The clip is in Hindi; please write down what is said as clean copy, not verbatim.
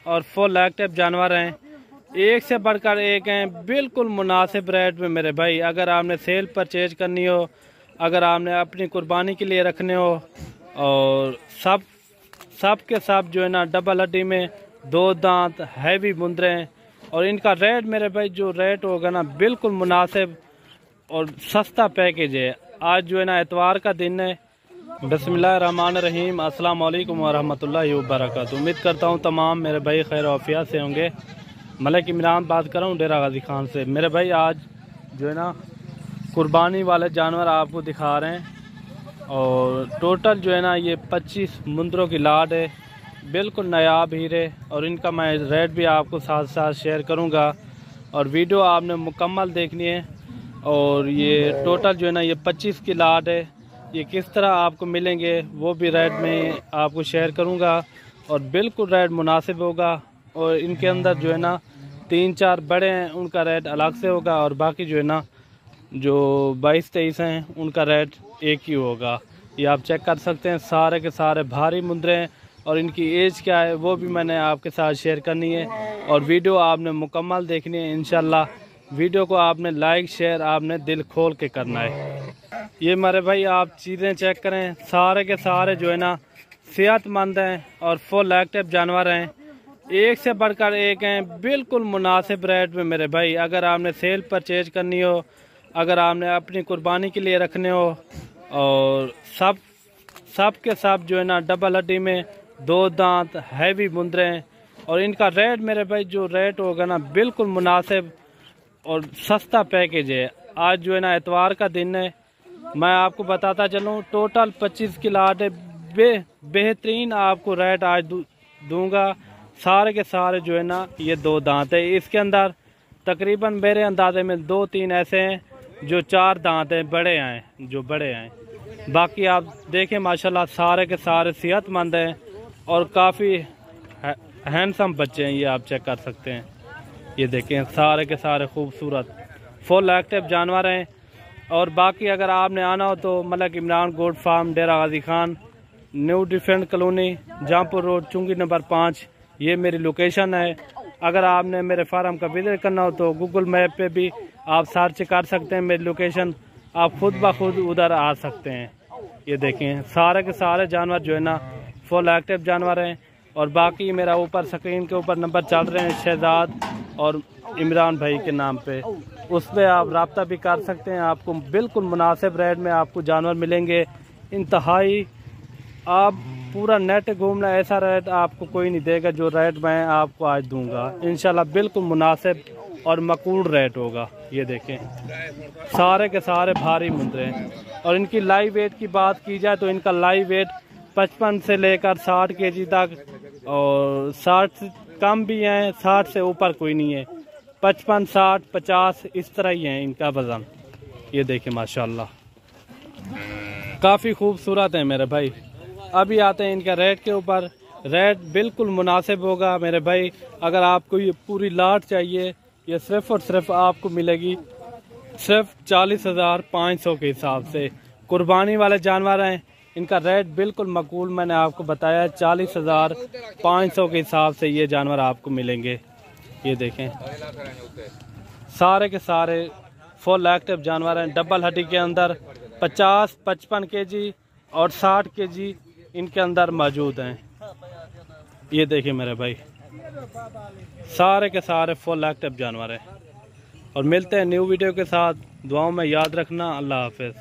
और फुल एक्टिव जानवर हैं, एक से बढ़कर एक हैं, बिल्कुल मुनासिब रेट में मेरे भाई। अगर आपने सेल परचेज करनी हो, अगर आपने अपनी कुर्बानी के लिए रखने हो, और सब के सब जो है ना डबल हड्डी में, 2 दांत, हैवी मुंदरे हैं। और इनका रेट मेरे भाई जो रेट होगा ना बिल्कुल मुनासिब और सस्ता पैकेज है। आज जो है ना इतवार का दिन है। बिस्मिल्लाहिर्रहमानिर्रहीम, अस्सलाम वालेकुम वरहमतुल्लाहि वबरकातुहू। उम्मीद करता हूँ तमाम मेरे भाई खैर आफियत से होंगे। मलिक इमरान बात कर रहा हूँ डेरा गाजी खान से। मेरे भाई आज जो है ना कुर्बानी वाले जानवर आपको दिखा रहे हैं, और टोटल जो है ना ये 25 मुंदरों की लाट है, बिल्कुल नायाब हीरे। और इनका मैं रेट भी आपको साथ साथ शेयर करूँगा, और वीडियो आपने मुकम्मल देखनी है। और ये टोटल जो है ना ये 25 की लाट है। ये किस तरह आपको मिलेंगे वो भी रेट में आपको शेयर करूँगा, और बिल्कुल रेट मुनासिब होगा। और इनके अंदर जो है ना 3-4 बड़े हैं, उनका रेट अलग से होगा, और बाकी जो है ना जो 22-23 हैं उनका रेट एक ही होगा। ये आप चेक कर सकते हैं, सारे के सारे भारी मुंदरे हैं। और इनकी एज क्या है वो भी मैंने आपके साथ शेयर करनी है, और वीडियो आपने मुकम्मल देखनी है इंशाल्लाह। वीडियो को आपने लाइक शेयर आपने दिल खोल के करना है। ये मेरे भाई आप चीज़ें चेक करें, सारे के सारे जो है ना सेहतमंद हैं और फुल एक्टिव जानवर हैं, एक से बढ़कर एक हैं, बिल्कुल मुनासिब रेट में मेरे भाई। अगर आपने सेल परचेज करनी हो, अगर आपने अपनी कुर्बानी के लिए रखने हो, और सब के सब जो है ना डबल हड्डी में, 2 दांत, हैवी मुंदरे हैं। और इनका रेट मेरे भाई जो रेट होगा ना बिल्कुल मुनासिब और सस्ता पैकेज है। आज जो है ना इतवार का दिन है। मैं आपको बताता चलूँ, टोटल 25 की लाट है। बेहतरीन आपको रेट आज दूंगा। सारे के सारे जो है ना ये 2 दांत है। इसके अंदर तकरीबन मेरे अंदाजे में 2-3 ऐसे हैं जो 4 दांत हैं, बड़े हैं, जो बड़े हैं। बाकी आप देखें माशाल्लाह सारे के सारे सेहतमंद हैं और काफ़ी हैंडसम बच्चे हैं। ये आप चेक कर सकते हैं, ये देखें सारे के सारे खूबसूरत फुल एक्टिव जानवर हैं। और बाकी अगर आपने आना हो तो Malik Imran goat farm, Dera Ghazi Khan, new defence colony, Jahanpur road, चुंगी नंबर 5, ये मेरी लोकेशन है। अगर आपने मेरे फार्म का विजिट करना हो तो गूगल मैप पे भी आप सर्च कर सकते हैं मेरी लोकेशन, आप खुद ब खुद उधर आ सकते हैं। ये देखें सारे के सारे जानवर जो है ना फुल एक्टिव जानवर हैं। और बाकी मेरा ऊपर स्क्रीन के ऊपर नंबर चल रहे हैं शहजाद और इमरान भाई के नाम पे, उस पर आप रब्ता भी कर सकते हैं। आपको बिल्कुल मुनासिब रेट में आपको जानवर मिलेंगे, इंतहाई। आप पूरा नेट घूमना, ऐसा रेट आपको कोई नहीं देगा जो रेट मैं आपको आज दूंगा। इंशाल्लाह बिल्कुल मुनासिब और मकबूल रेट होगा। ये देखें सारे के सारे भारी मुंदरे हैं। और इनकी लाइव वेट की बात की जाए तो इनका लाइव वेट 55 से लेकर 60 kg तक, और 60 से कम भी हैं, 60 से ऊपर कोई नहीं है। 55, 60, 50 इस तरह ही है इनका वजन। ये देखें माशाल्लाह काफ़ी खूबसूरत है मेरे भाई। अभी आते हैं इनका रेट के ऊपर। रेट बिल्कुल मुनासिब होगा मेरे भाई। अगर आपको ये पूरी लाट चाहिए, ये सिर्फ और सिर्फ आपको मिलेगी सिर्फ 40,500 के हिसाब से। कुर्बानी वाले जानवर हैं, इनका रेट बिल्कुल मकबूल मैंने आपको बताया, 40,500 के हिसाब से ये जानवर आपको मिलेंगे। ये देखें सारे के सारे फुल एक्टिव जानवर हैं, डबल हड्डी के अंदर 50, 55 kg और 60 kg इनके अंदर मौजूद हैं। ये देखिए मेरे भाई सारे के सारे फुल एक्टिव जानवर हैं। और मिलते हैं न्यू वीडियो के साथ। दुआओं में याद रखना। अल्लाह हाफिज़।